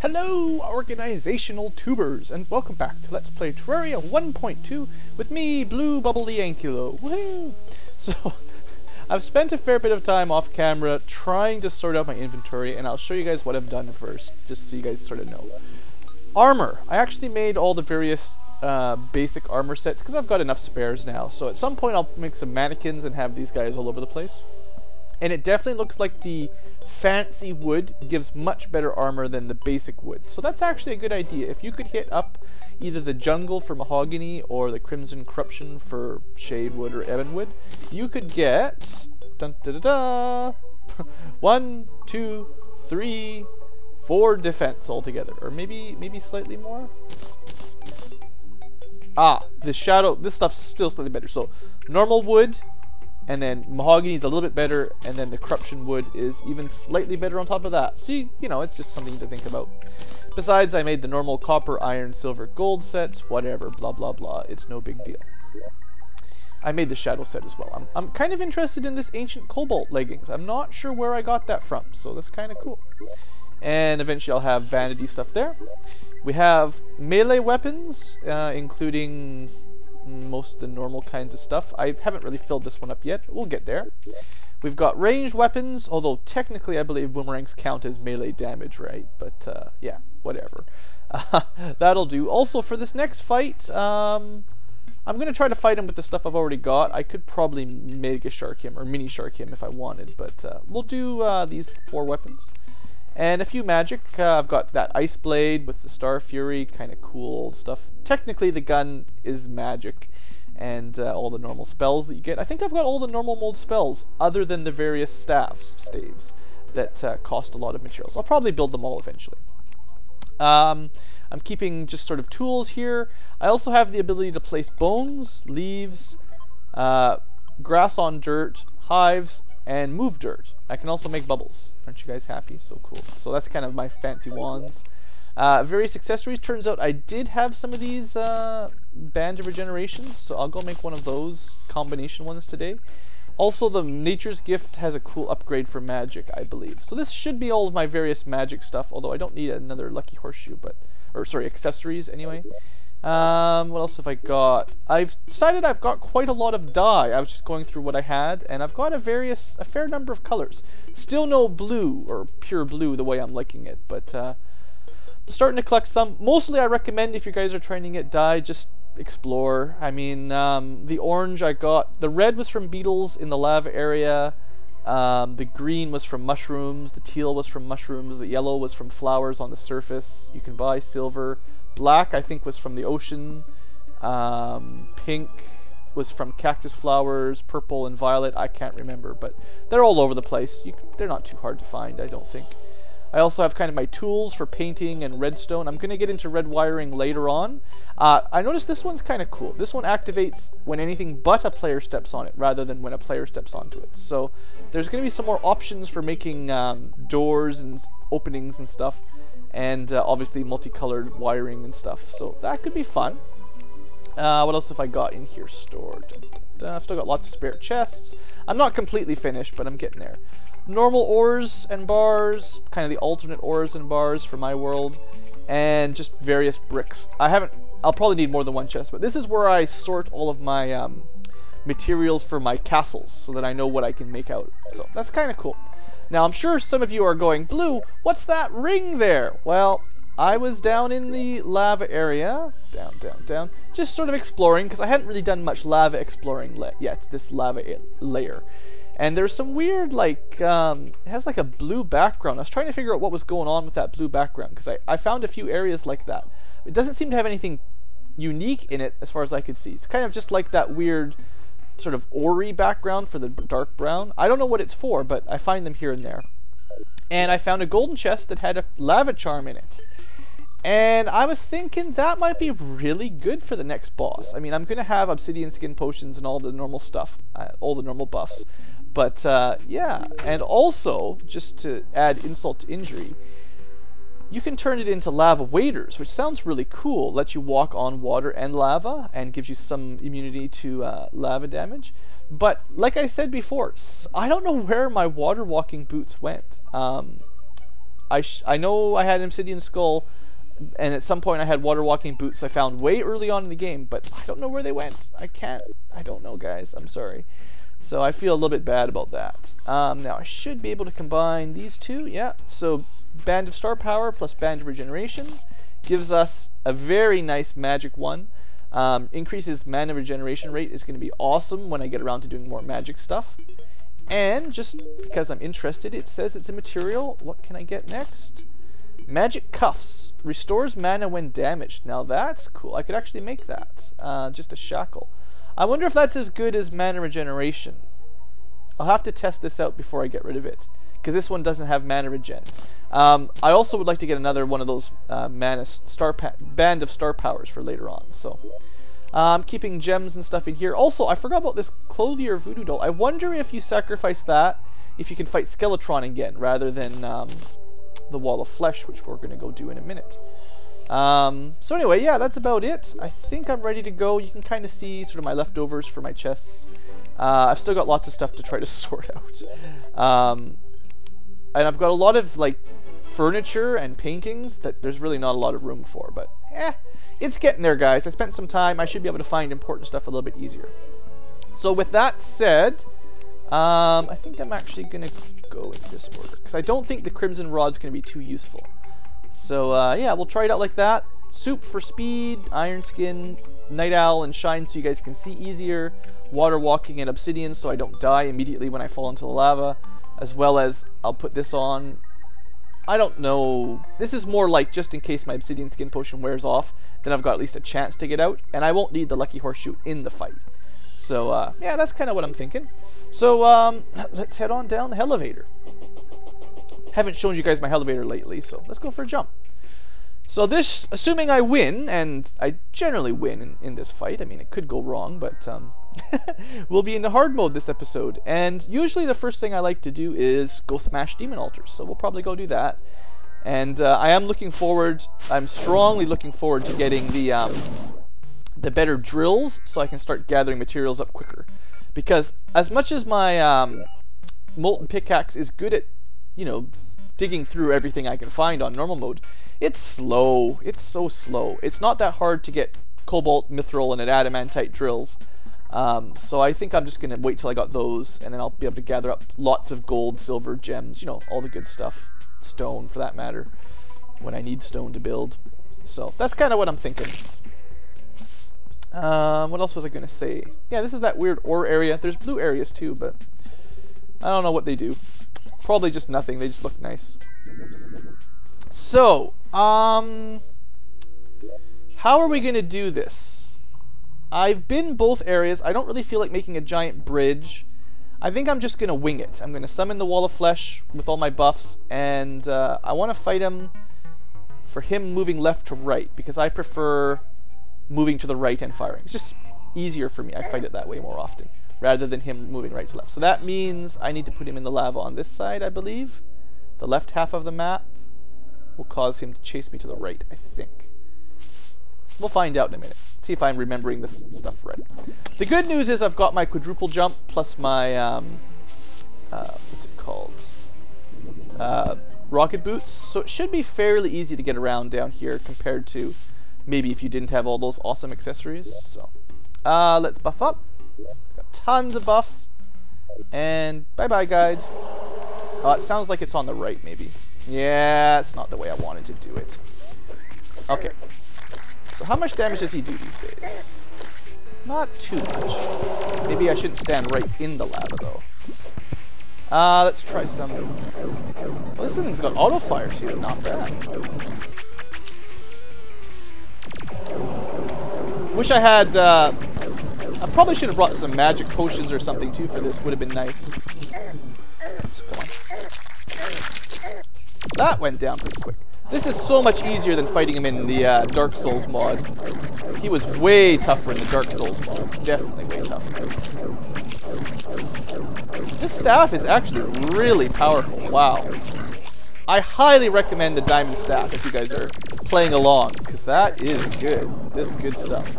Hello, organizational tubers, and welcome back to Let's Play Terraria 1.2 with me, BlueAnkylo. Woohoo! So, I've spent a fair bit of time off camera trying to sort out my inventory, and I'll show you guys what I've done first, just so you guys sort of know. Armor. I actually made all the various basic armor sets because I've got enough spares now. So at some point I'll make some mannequins and have these guys all over the place. And it definitely looks like the fancy wood gives much better armor than the basic wood. So that's actually a good idea. If you could hit up either the jungle for mahogany or the crimson corruption for shade wood or ebon wood, you could get dun, da, da, da, 1, 2, 3, 4 defense altogether, or maybe slightly more. The shadow, this stuff's still slightly better. So normal wood, and then mahogany is a little bit better, and then the corruption wood is even slightly better on top of that. So, you know, it's just something to think about. Besides, I made the normal copper, iron, silver, gold sets, whatever, blah, blah, blah. It's no big deal. I made the shadow set as well. I'm kind of interested in this ancient cobalt leggings. I'm not sure where I got that from, so that's kind of cool. And eventually I'll have vanity stuff there. We have melee weapons, including most of the normal kinds of stuff. I haven't really filled this one up yet. We'll get there. We've got ranged weapons, although technically I believe boomerangs count as melee damage, right? But yeah, whatever. That'll do. Also, for this next fight, I'm going to try to fight him with the stuff I've already got. I could probably mega shark him or mini shark him if I wanted, but we'll do these 4 weapons. And a few magic. I've got that ice blade with the Star Fury, kind of cool stuff. Technically the gun is magic, and all the normal spells that you get. I think I've got all the normal mold spells, other than the various staves that cost a lot of materials. I'll probably build them all eventually. I'm keeping just sort of tools here. I also have the ability to place bones, leaves, grass on dirt, hives, and move dirt. I can also make bubbles. Aren't you guys happy? So cool. So that's kind of my fancy wands. Various accessories. Turns out I did have some of these band of regenerations, so I'll go make one of those combination ones today. Also, the Nature's Gift has a cool upgrade for magic, I believe. So this should be all of my various magic stuff, although I don't need another lucky horseshoe, or sorry, accessories anyway. What else have I got? I've decided I've got quite a lot of dye. I was just going through what I had, and I've got a fair number of colors. Still no blue, or pure blue the way I'm liking it, but I'm starting to collect some. Mostly I recommend, if you guys are trying to get dye, just explore. I mean, the orange I got, the red was from beetles in the lava area, the green was from mushrooms, the teal was from mushrooms, the yellow was from flowers on the surface. You can buy silver. Black, I think, was from the ocean. Pink was from cactus flowers. Purple and violet, I can't remember, but they're all over the place. They're not too hard to find, I don't think. I also have kind of my tools for painting and redstone. I'm going to get into red wiring later on. I noticed this one's kind of cool. This one activates when anything but a player steps on it, rather than when a player steps onto it. So there's going to be some more options for making doors and openings and stuff. And obviously multicolored wiring and stuff, so that could be fun. What else have I got in here stored? I've still got lots of spare chests. I'm not completely finished, but I'm getting there. Normal ores and bars, kind of the alternate ores and bars for my world, and just various bricks. I'll probably need more than one chest, but this is where I sort all of my materials for my castles, so that I know what I can make out. So that's kind of cool. Now, I'm sure some of you are going, Blue, what's that ring there? Well, I was down in the lava area, down, just sort of exploring, because I hadn't really done much lava exploring yet, this lava layer. And there's some weird, like, it has like a blue background. I was trying to figure out what was going on with that blue background, because I found a few areas like that. It doesn't seem to have anything unique in it, as far as I could see. It's kind of just like that weird sort of ori background for the dark brown. I don't know what it's for, but I find them here and there. And I found a golden chest that had a lava charm in it. And I was thinking that might be really good for the next boss. I mean, I'm going to have obsidian skin potions and all the normal stuff, all the normal buffs. But yeah, and also, just to add insult to injury, you can turn it into lava waders, which sounds really cool. Lets you walk on water and lava, and gives you some immunity to lava damage. But like I said before, I don't know where my water walking boots went. I know I had an obsidian skull, and at some point I had water walking boots I found way early on in the game, but I don't know where they went. I don't know, guys. I'm sorry. So I feel a little bit bad about that. Now I should be able to combine these two. Yeah, so Band of Star Power plus Band of Regeneration gives us a very nice magic one. Increases mana regeneration rate is going to be awesome when I get around to doing more magic stuff. And just because I'm interested, it says it's a material. What can I get next? Magic Cuffs. Restores mana when damaged. Now that's cool. I could actually make that. Just a shackle. I wonder if that's as good as mana regeneration. I'll have to test this out before I get rid of it, because this one doesn't have mana regen. I also would like to get another one of those Band of Star Powers for later on. So I'm keeping gems and stuff in here. Also, I forgot about this Clothier Voodoo Doll. I wonder if you sacrifice that, if you can fight Skeletron again, rather than the Wall of Flesh, which we're going to go do in a minute. So anyway, yeah, that's about it. I think I'm ready to go. You can kind of see sort of my leftovers for my chests. I've still got lots of stuff to try to sort out. And I've got a lot of like furniture and paintings that there's really not a lot of room for, but it's getting there, guys. I spent some time. I should be able to find important stuff a little bit easier. So with that said, I think I'm actually going to go in this order, because I don't think the Crimson Rod's going to be too useful. So yeah, we'll try it out like that. Soup for speed, Iron Skin, Night Owl, and Shine so you guys can see easier. Water Walking and Obsidian so I don't die immediately when I fall into the lava. As well as, I'll put this on. I don't know. This is more like just in case my Obsidian Skin Potion wears off, then I've got at least a chance to get out. And I won't need the Lucky Horseshoe in the fight. So yeah, that's kind of what I'm thinking. So let's head on down the elevator. Haven't shown you guys my elevator lately, so let's go for a jump. So this, assuming I win, and I generally win in this fight, I mean it could go wrong, but we'll be in the hard mode this episode. And usually the first thing I like to do is go smash demon altars, so we'll probably go do that. And I am looking forward, I'm strongly looking forward to getting the better drills, so I can start gathering materials up quicker. Because as much as my molten pickaxe is good at, you know, digging through everything I can find on normal mode, it's slow. It's so slow. It's not that hard to get cobalt, mithril, and adamantite drills. So I think I'm just going to wait till I got those, and then I'll be able to gather up lots of gold, silver, gems, you know, all the good stuff. Stone, for that matter, when I need stone to build. So that's kind of what I'm thinking. What else was I going to say? Yeah, this is that weird ore area. There's blue areas too, but I don't know what they do. Probably just nothing. They just look nice. So, how are we going to do this? I've been both areas. I don't really feel like making a giant bridge. I think I'm just going to wing it. I'm going to summon the Wall of Flesh with all my buffs, and I want to fight him for him moving left to right, because I prefer moving to the right and firing. It's just easier for me. I fight it that way more often, rather than him moving right to left. So that means I need to put him in the lava on this side, I believe. The left half of the map will cause him to chase me to the right, I think. We'll find out in a minute. See if I'm remembering this stuff right. The good news is I've got my quadruple jump plus my, what's it called? Rocket boots. So it should be fairly easy to get around down here compared to maybe if you didn't have all those awesome accessories. So, let's buff up. Got tons of buffs. And bye-bye, guide. It sounds like it's on the right, maybe. Yeah, it's not the way I wanted to do it. Okay. So how much damage does he do these days? Not too much. Maybe I shouldn't stand right in the lava, though. Let's try some... Well, this thing's got auto fire, too. Not bad. Wish I had... I probably should have brought some magic potions or something, too, for this. Would have been nice. Oops, come on. That went down pretty quick. This is so much easier than fighting him in the Dark Souls mod. He was way tougher in the Dark Souls mod. Definitely way tougher. This staff is actually really powerful. Wow. I highly recommend the Diamond Staff if you guys are playing along, because that is good. This is good stuff.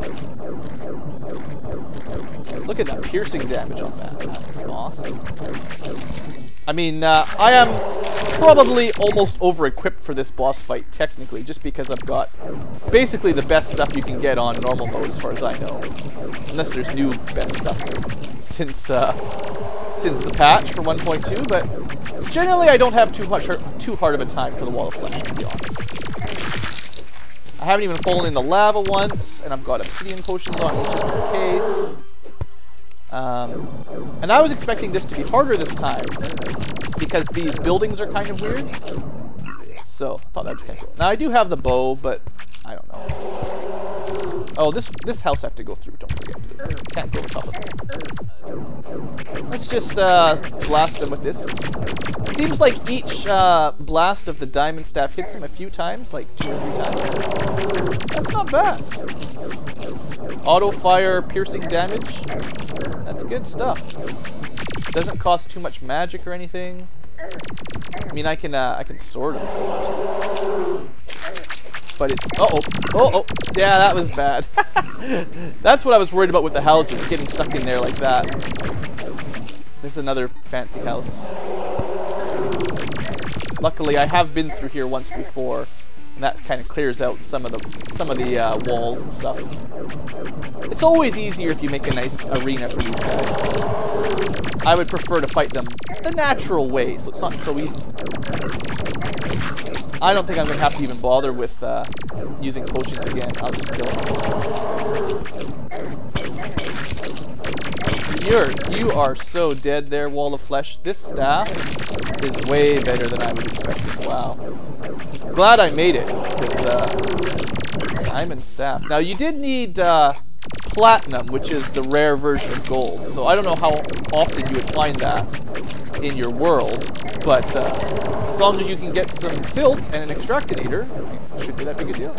Look at that piercing damage on that. That's awesome. I mean, I am probably almost over-equipped for this boss fight, technically, just because I've got basically the best stuff you can get on normal mode, as far as I know. Unless there's new best stuff since the patch for 1.2, but generally I don't have too hard of a time for the Wall of Flesh, to be honest. I haven't even fallen in the lava once, and I've got obsidian potions on me just in case. And I was expecting this to be harder this time, because these buildings are kind of weird. So, I thought that was kind of cool. Now, I do have the bow, but I don't know. Oh, this house I have to go through, don't forget. Can't go on top of it. Let's just blast him with this. It seems like each blast of the diamond staff hits him a few times, like 2 or 3 times. That's not bad. Auto fire piercing damage. That's good stuff. Doesn't cost too much magic or anything. I mean, I can sword him if I want to. But it's oh, yeah, that was bad. That's what I was worried about with the houses, getting stuck in there like that. This is another fancy house. Luckily, I have been through here once before, and that kind of clears out some of the walls and stuff. It's always easier if you make a nice arena for these guys. I would prefer to fight them the natural way, so it's not so easy. I don't think I'm going to have to even bother with using potions again. I'll just kill them. You are so dead there, Wall of Flesh. This staff is way better than I was expecting. Wow. Glad I made it. Diamond staff. Now, you did need platinum, which is the rare version of gold. So I don't know how often you would find that in your world. But as long as you can get some silt and an extractinator, it shouldn't be that big a deal.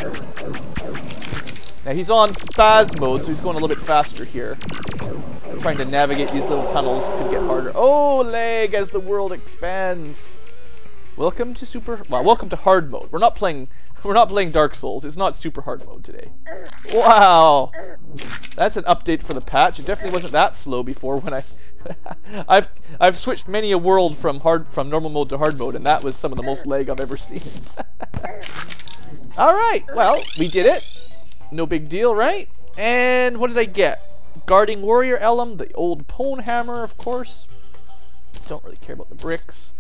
Now he's on spaz mode, so he's going a little bit faster here. Trying to navigate these little tunnels could get harder. Oh, lag as the world expands. Welcome to hard mode. We're not playing Dark Souls. It's not super hard mode today. Wow, that's an update for the patch. It definitely wasn't that slow before when I've switched many a world from normal mode to hard mode, and that was some of the most lag I've ever seen. All right, well, we did it. No big deal, right? And what did I get? Guarding Warrior Elm, the old Pone Hammer, of course. Don't really care about the bricks.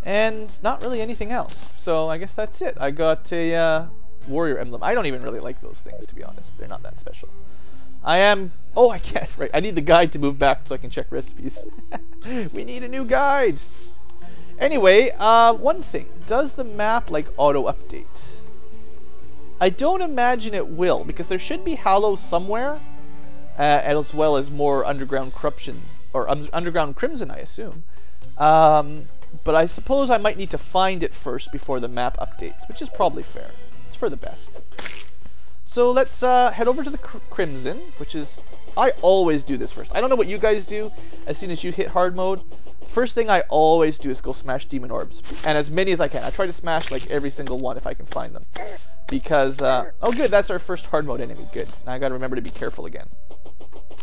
And not really anything else. So I guess that's it. I got a Warrior Emblem. I don't even really like those things, to be honest. They're not that special. Oh, I can't. Right. I need the guide to move back so I can check recipes. We need a new guide. Anyway, one thing. Does the map, like, auto-update? I don't imagine it will, because there should be Hallows somewhere, as well as more Underground Corruption, or Underground Crimson, I assume. But I suppose I might need to find it first before the map updates, which is probably fair. It's for the best. So let's head over to the Crimson, which is... I always do this first. I don't know what you guys do as soon as you hit hard mode. First thing I always do is go smash demon orbs. And as many as I can. I try to smash like every single one if I can find them. Because, oh good, that's our first hard mode enemy. Good. Now I gotta remember to be careful again.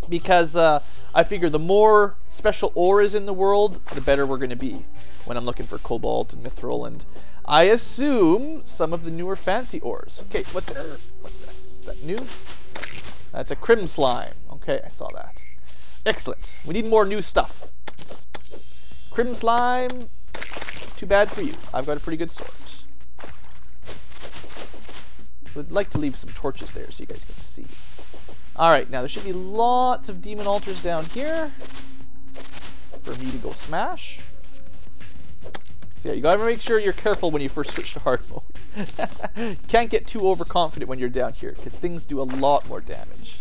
Because I figure the more special ores in the world, the better we're gonna be when I'm looking for cobalt and mithril and I assume some of the newer fancy ores. Okay, what's this? What's this? Is that new? That's a crim slime. Okay, I saw that. Excellent. We need more new stuff. Crim slime. Too bad for you. I've got a pretty good sword. Would like to leave some torches there so you guys can see. Alright, now there should be lots of demon altars down here for me to go smash. So yeah, you gotta make sure you're careful when you first switch to hard mode. Can't get too overconfident when you're down here, because things do a lot more damage.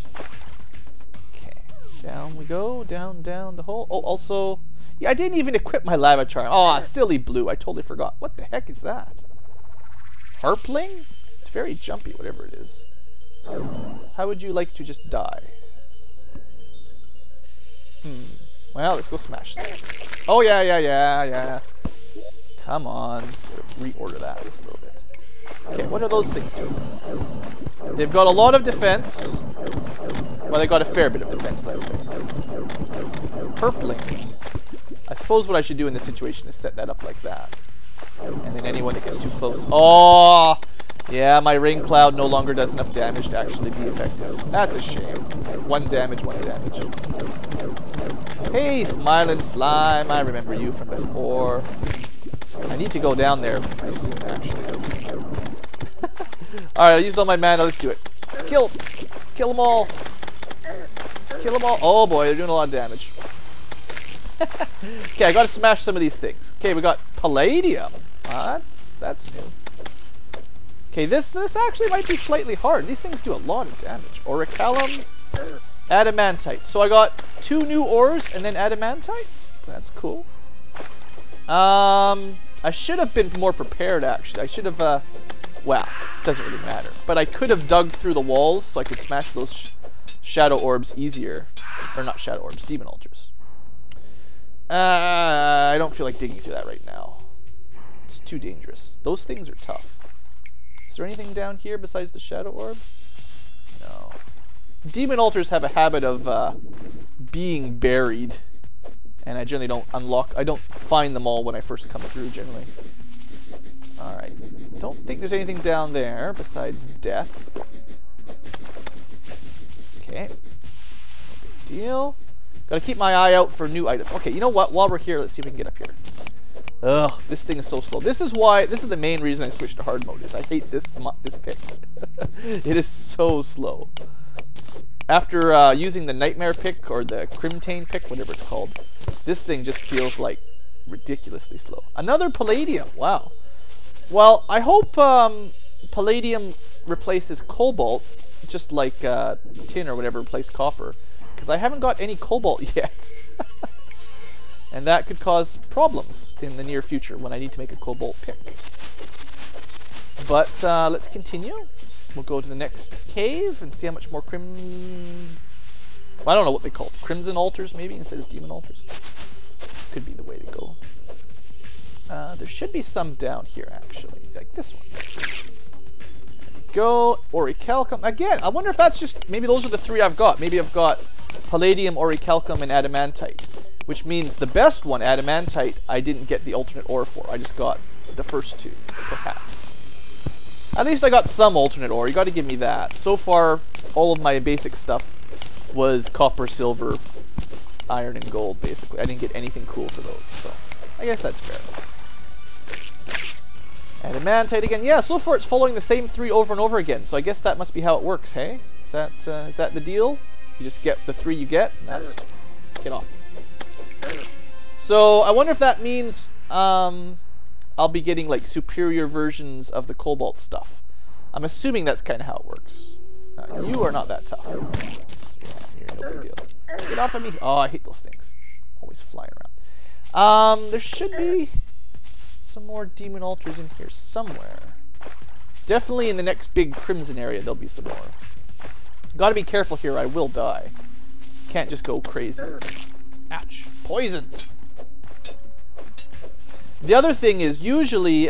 Okay, down we go, down the hole. Oh, also, yeah, I didn't even equip my lava charm. Oh, silly blue, I totally forgot. What the heck is that? Harpling? It's very jumpy, whatever it is. How would you like to just die? Well, let's go smash that. Oh, yeah. Come on. Reorder that just a little bit. Okay, what are those things doing? They've got a lot of defense. Well, they got a fair bit of defense, let's say. Purplings. I suppose what I should do in this situation is set that up like that. And then anyone that gets too close... Oh! Yeah, my rain cloud no longer does enough damage to actually be effective. That's a shame. 1 damage, 1 damage. Hey, Smiling Slime. I remember you from before. I need to go down there pretty soon, actually. Alright, I used all my mana. Let's do it. Kill! Kill them all! Kill them all! Oh boy, they're doing a lot of damage. Okay, I gotta smash some of these things. Okay, we got Palladium. That's new. Okay, this actually might be slightly hard. These things do a lot of damage. Auricalum, Adamantite. So I got 2 new ores and then Adamantite. That's cool. I should have been more prepared, actually. I should have, well, it doesn't really matter. But I could have dug through the walls so I could smash those shadow orbs easier. Or not shadow orbs, demon altars. I don't feel like digging through that right now. It's too dangerous. Those things are tough. Is there anything down here besides the shadow orb? No. Demon altars have a habit of being buried. And I generally don't I don't find them all when I first come through, generally. Alright. Don't think there's anything down there besides death. Okay. No big deal. Gotta keep my eye out for new items. Okay, you know what? While we're here, let's see if we can get up here. Ugh, this thing is so slow. This is the main reason I switched to hard mode, is I hate this pick. It is so slow. After using the Nightmare pick, or the Crimtane pick, whatever it's called, this thing just feels like ridiculously slow. Another Palladium, wow. Well, I hope Palladium replaces Cobalt, just like tin or whatever replaced copper, because I haven't got any Cobalt yet. And that could cause problems in the near future when I need to make a Cobalt pick. But let's continue. We'll go to the next cave and see how much more I don't know what they call it. Crimson altars, maybe, instead of demon altars. Could be the way to go. There should be some down here, actually. Like this one. There we go. Auricalcum. Again, I wonder if that's just... Maybe those are the 3 I've got. Maybe I've got Palladium, Auricalcum, and Adamantite. Which means the best one, Adamantite, I didn't get the alternate ore for. I just got the first 2, perhaps. At least I got some alternate ore. You got to give me that. So far, all of my basic stuff was copper, silver, iron, and gold, basically. I didn't get anything cool for those, so I guess that's fair. Adamantite again. Yeah, so far it's following the same 3 over and over again, so I guess that must be how it works, hey? Is that the deal? You just get the 3 you get, and that's... Get off. So, I wonder if that means I'll be getting like superior versions of the Cobalt stuff. I'm assuming that's kind of how it works. You are not that tough. Yeah, you're no big deal. Get off of me. Oh, I hate those things. Always flying around. There should be some more demon altars in here somewhere. Definitely in the next big crimson area there'll be some more. Gotta be careful here, I will die. Can't just go crazy. Ouch. Poisoned. The other thing is, usually,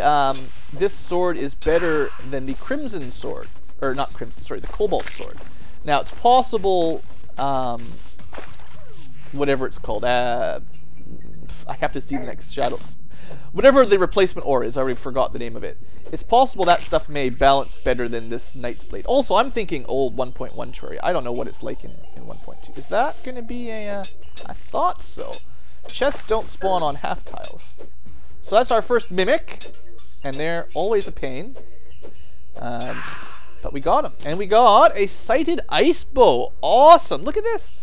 this sword is better than the Crimson sword. Or, not Crimson, sorry, the Cobalt sword. Now, it's possible, whatever it's called, I have to see the next shadow. Whatever the replacement ore is, I already forgot the name of it. It's possible that stuff may balance better than this Knight's Blade. Also, I'm thinking old 1.1 Terraria. I don't know what it's like in 1.2. Is that going to be a, I thought so. Chests don't spawn on half tiles. So that's our first Mimic, and they're always a pain. But we got them. And we got a sighted ice bow. Awesome. Look at this.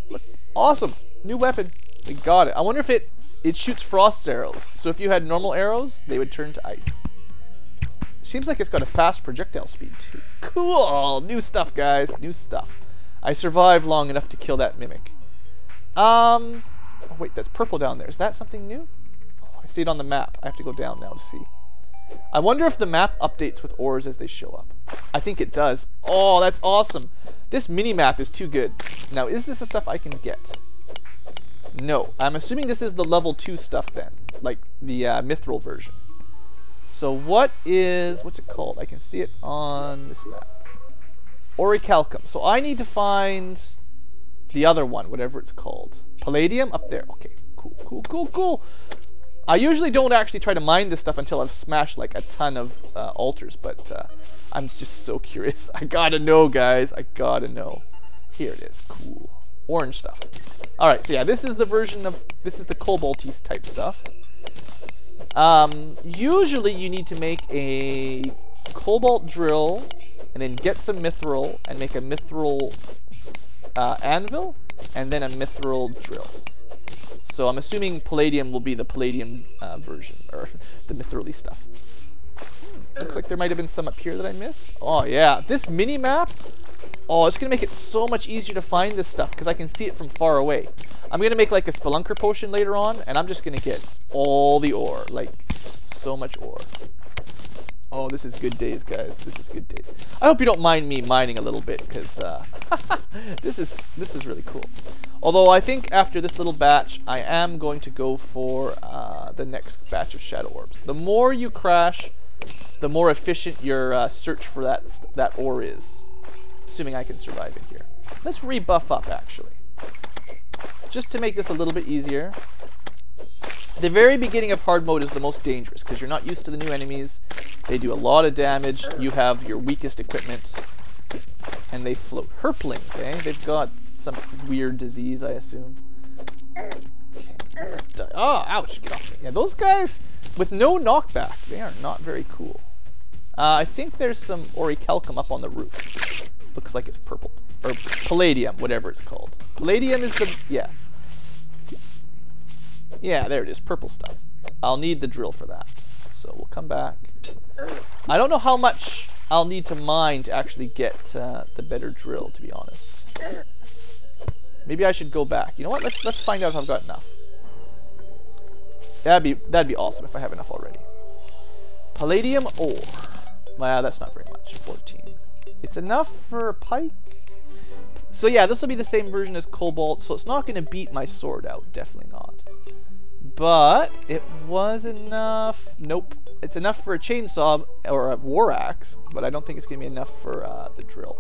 Look, awesome. New weapon. We got it. I wonder if it shoots frost arrows. So if you had normal arrows, they would turn to ice. Seems like it's got a fast projectile speed too. Cool. New stuff, guys. New stuff. I survived long enough to kill that Mimic. Oh, wait, that's purple down there. Is that something new? I see it on the map. I have to go down now to see. I wonder if the map updates with ores as they show up. I think it does. Oh, that's awesome. This mini-map is too good. Now, is this the stuff I can get? No. I'm assuming this is the level 2 stuff then. Like the mithril version. So what's it called? I can see it on this map. Auricalcum. So I need to find the other one, whatever it's called. Palladium? Up there. Okay, cool. Cool, cool, cool, cool. I usually don't actually try to mine this stuff until I've smashed like a ton of altars, but I'm just so curious. I gotta know, guys. I gotta know. Here it is. Cool. Orange stuff. Alright, so yeah, this is the version of, this is the cobalty type stuff. Usually you need to make a cobalt drill and then get some mithril and make a mithril anvil and then a mithril drill. So I'm assuming palladium will be the palladium version, or the mithril-y stuff. Looks like there might have been some up here that I missed. Oh yeah, this mini-map, oh, it's going to make it so much easier to find this stuff because I can see it from far away. I'm going to make like a spelunker potion later on, and I'm just going to get all the ore, like so much ore. Oh, this is good days, guys. This is good days. I hope you don't mind me mining a little bit, because this is really cool. Although I think after this little batch, I am going to go for the next batch of shadow orbs. The more you crash, the more efficient your search for that ore is. Assuming I can survive in here. Let's rebuff up, actually. Just to make this a little bit easier. The very beginning of hard mode is the most dangerous because you're not used to the new enemies. They do a lot of damage. You have your weakest equipment. And they float. Herplings, eh? They've got some weird disease, I assume. Okay, let's die. Oh, ouch. Get off me. Yeah, those guys with no knockback, they are not very cool. I think there's some orichalcum up on the roof. Looks like it's purple. Or palladium, whatever it's called. Palladium is the... yeah. Yeah, there it is. Purple stuff. I'll need the drill for that. So we'll come back. I don't know how much I'll need to mine to actually get the better drill, to be honest. Maybe I should go back. You know what? Let's find out if I've got enough. That'd be awesome if I have enough already. Palladium ore. Well, that's not very much. 14. It's enough for a pike. So yeah, this will be the same version as cobalt, so it's not going to beat my sword out. Definitely not. But it was enough. Nope. It's enough for a chainsaw or a war axe, but I don't think it's going to be enough for the drill.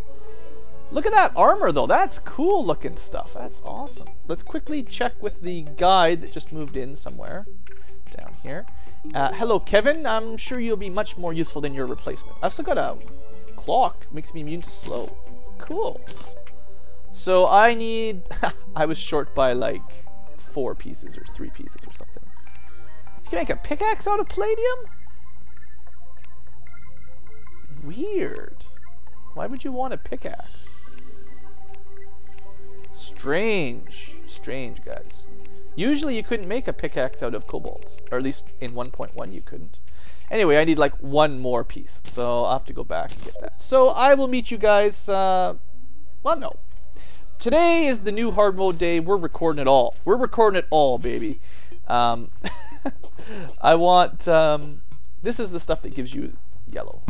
Look at that armor, though. That's cool looking stuff. That's awesome. Let's quickly check with the guide that just moved in somewhere down here. Hello, Kevin. I'm sure you'll be much more useful than your replacement. I've still got a clock. Makes me immune to slow. Cool. So I need... I was short by like 4 pieces or 3 pieces or something. You can make a pickaxe out of palladium? Weird. Why would you want a pickaxe? Strange. Strange, guys. Usually you couldn't make a pickaxe out of cobalt. Or at least in 1.1 you couldn't. Anyway, I need like 1 more piece. So I'll have to go back and get that. So I will meet you guys... well, no. Today is the new hard mode day. We're recording it all. We're recording it all, baby. I want... this is the stuff that gives you yellow.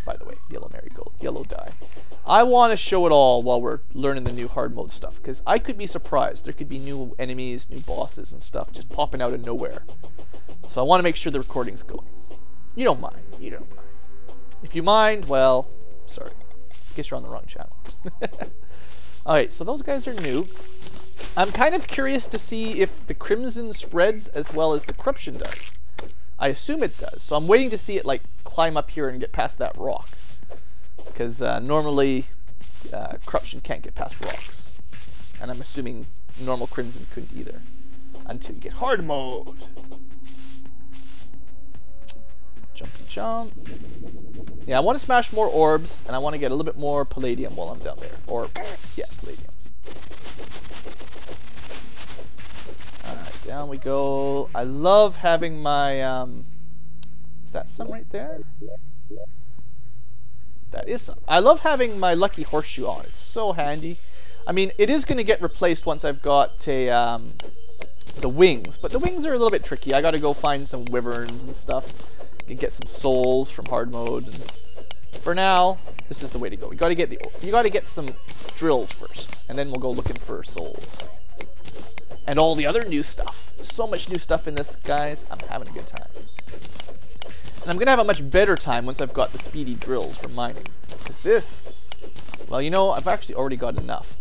By the way, yellow marigold, yellow dye. I want to show it all while we're learning the new hard mode stuff, because I could be surprised. There could be new enemies, new bosses and stuff just popping out of nowhere. So I want to make sure the recording's going. You don't mind. You don't mind. If you mind, well, sorry. I guess you're on the wrong channel. Alright, so those guys are new. I'm kind of curious to see if the crimson spreads as well as the corruption does. I assume it does. So I'm waiting to see it like climb up here and get past that rock. Because normally corruption can't get past rocks. And I'm assuming normal crimson couldn't either. Until you get hard mode. Jumpy jump. Yeah, I want to smash more orbs, and I want to get a little bit more palladium while I'm down there. Or, yeah, palladium. Alright, down we go. I love having my, is that some right there? That is some. I love having my lucky horseshoe on. It's so handy. I mean, it is going to get replaced once I've got a, the wings. But the wings are a little bit tricky. I got to go find some wyverns and stuff. Get some souls from hard mode. And for now, this is the way to go. You got to get some drills first, and then we'll go looking for souls and all the other new stuff. So much new stuff in this, guys. I'm having a good time, and I'm gonna have a much better time once I've got the speedy drills for mining. Because this, well, you know, I've actually already got enough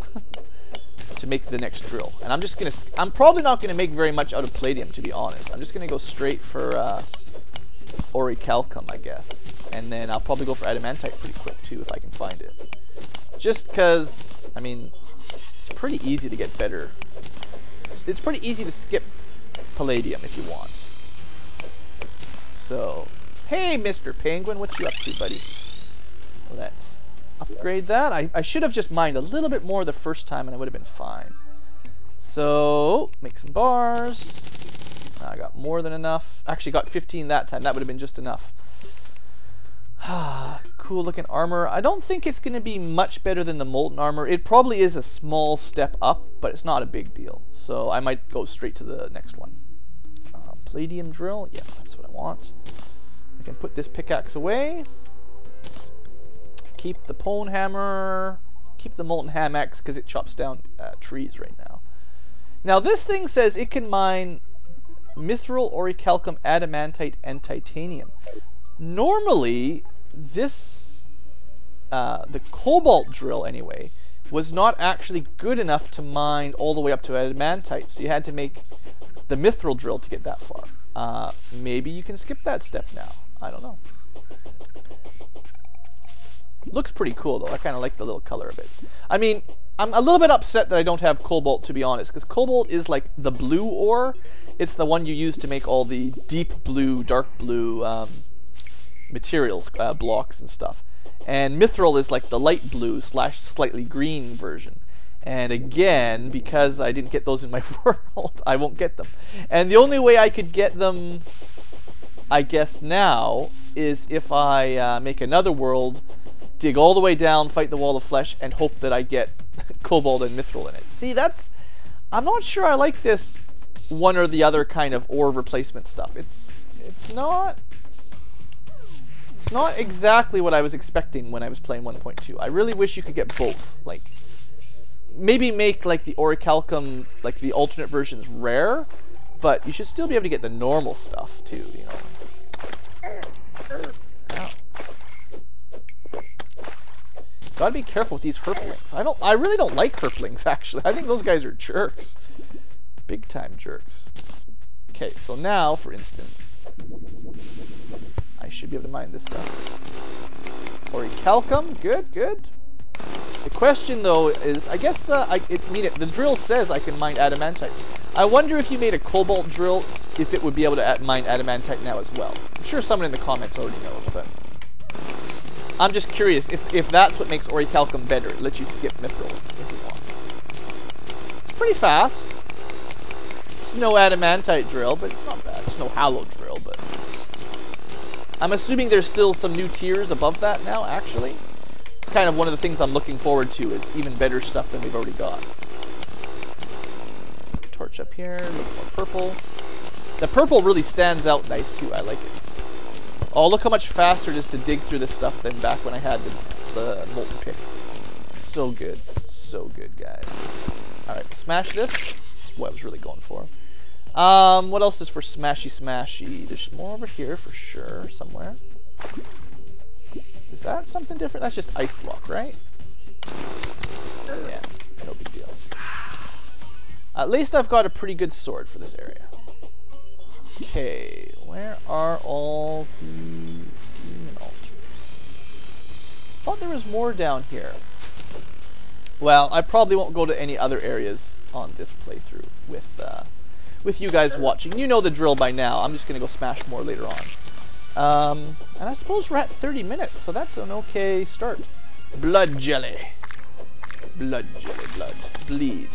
to make the next drill. And I'm probably not gonna make very much out of palladium, to be honest. I'm just gonna go straight for orichalcum, I guess. And then I'll probably go for adamantite pretty quick too, if I can find it. Just because, I mean, it's pretty easy to get better. It's pretty easy to skip palladium if you want. So, hey, Mr. Penguin, what you up to, buddy? Let's upgrade that. I should have just mined a little bit more the first time and I would have been fine. So, make some bars. I got more than enough. Actually got 15 that time. That would have been just enough. Cool looking armor. I don't think it's going to be much better than the molten armor. It probably is a small step up, but it's not a big deal. So I might go straight to the next one. Palladium drill. Yeah, that's what I want. I can put this pickaxe away. Keep the pone hammer. Keep the molten ham axe because it chops down trees right now. Now this thing says it can mine mithril, orichalcum, adamantite, and titanium. Normally, this, the cobalt drill anyway, was not actually good enough to mine all the way up to adamantite, so you had to make the mithril drill to get that far. Maybe you can skip that step now. I don't know. Looks pretty cool though. I kind of like the little color of it. I mean, I'm a little bit upset that I don't have cobalt, to be honest, because cobalt is like the blue ore. It's the one you use to make all the deep blue, dark blue materials, blocks and stuff. And mithril is like the light blue / slightly green version. And again, because I didn't get those in my world, I won't get them. And the only way I could get them, I guess now, is if I make another world, dig all the way down, fight the wall of flesh, and hope that I get cobalt and mithril in it. See, I'm not sure I like this one or the other kind of ore replacement stuff. It's not exactly what I was expecting when I was playing 1.2. I really wish you could get both. Like, maybe make like the orichalcum, like the alternate versions, rare, but you should still be able to get the normal stuff too, you know. Ow. Gotta be careful with these herplings. I really don't like herplings, actually. I think those guys are jerks. Big time jerks. Okay, so now, for instance, I should be able to mine this stuff. Orichalcum, good, good. The question though is, I guess the drill says I can mine adamantite. I wonder if you made a cobalt drill, if it would be able to mine adamantite now as well. I'm sure someone in the comments already knows, but I'm just curious if that's what makes orichalcum better. It lets you skip mithril if you want. It's pretty fast. It's no adamantite drill, but it's not bad. It's no hollow drill, but I'm assuming there's still some new tiers above that now, actually. It's kind of one of the things I'm looking forward to, is even better stuff than we've already got. Torch up here, a little more purple. The purple really stands out nice too, I like it. Oh, look how much faster it is to dig through this stuff than back when I had the molten pick. So good, guys. Alright, smash this. That's what I was really going for. What else is for smashy? There's more over here for sure, somewhere. Is that something different? That's just ice block, right? Yeah, no big deal. At least I've got a pretty good sword for this area. Okay, where are all the demon altars? Thought there was more down here. Well, I probably won't go to any other areas on this playthrough with you guys watching. You know the drill by now. I'm just gonna go smash more later on. And I suppose we're at 30 minutes, so that's an okay start. Blood jelly. Blood jelly, blood. Bleed.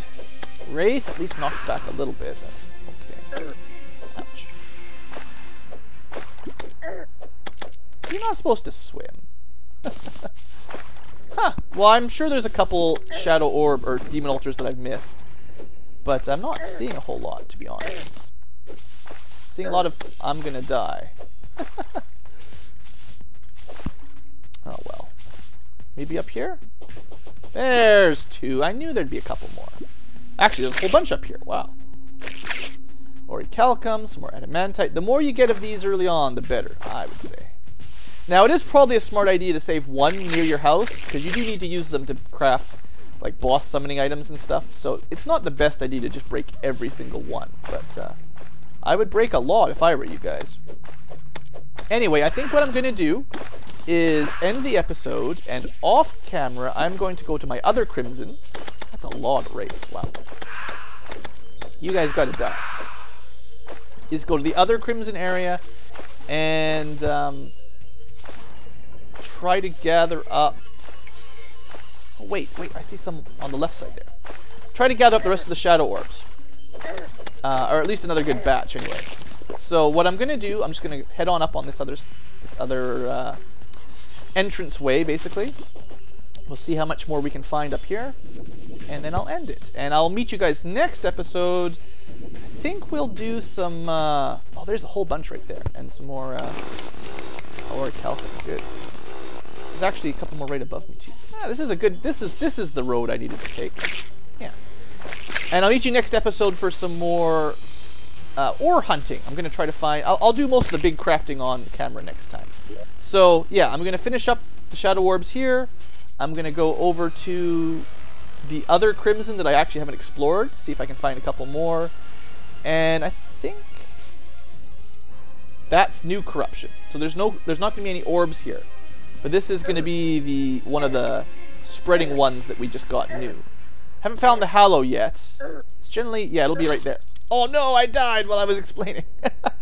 Wraith at least knocks back a little bit. That's okay. Ouch. You're not supposed to swim. Huh. Well, I'm sure there's a couple shadow orb or demon altars that I've missed. But I'm not seeing a whole lot, to be honest. Seeing a lot of I'm gonna die. Oh well. Maybe up here? There's two. I knew there'd be a couple more. Actually, there's a whole bunch up here. Wow. Orichalcum, some more adamantite. The more you get of these early on, the better, I would say. Now, it is probably a smart idea to save one near your house, because you do need to use them to craft like boss summoning items and stuff. So it's not the best idea to just break every single one, but I would break a lot if I were you guys. Anyway, I think what I'm going to do is end the episode, and off camera I'm going to go to my other Crimson. That's a lot of race. Wow. You guys got it done. Is go to the other Crimson area and try to gather up. Oh, wait, I see some on the left side there. Try to gather up the rest of the Shadow Orbs. Or at least another good batch, anyway. So what I'm going to do, I'm just going to head on up on this other entrance way, basically. We'll see how much more we can find up here. And then I'll end it. And I'll meet you guys next episode. I think we'll do some... oh, there's a whole bunch right there. And some more... Calcum. Good. There's actually a couple more right above me, too. Yeah, this is a good... This is the road I needed to take. Yeah. And I'll meet you next episode for some more ore hunting. I'm going to try to find... I'll do most of the big crafting on camera next time. So, yeah, I'm going to finish up the Shadow Orbs here. I'm going to go over to the other Crimson that I actually haven't explored. See if I can find a couple more. And I think that's new corruption. So there's not going to be any orbs here. But this is going to be one of the spreading ones that we just got new. Haven't found the Hallow yet. It's generally, yeah, it'll be right there. Oh no, I died while I was explaining.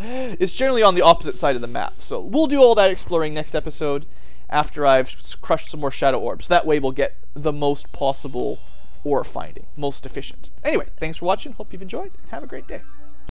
It's generally on the opposite side of the map. So we'll do all that exploring next episode after I've crushed some more Shadow Orbs. That way we'll get the most possible ore finding. Most efficient. Anyway, thanks for watching. Hope you've enjoyed. Have a great day.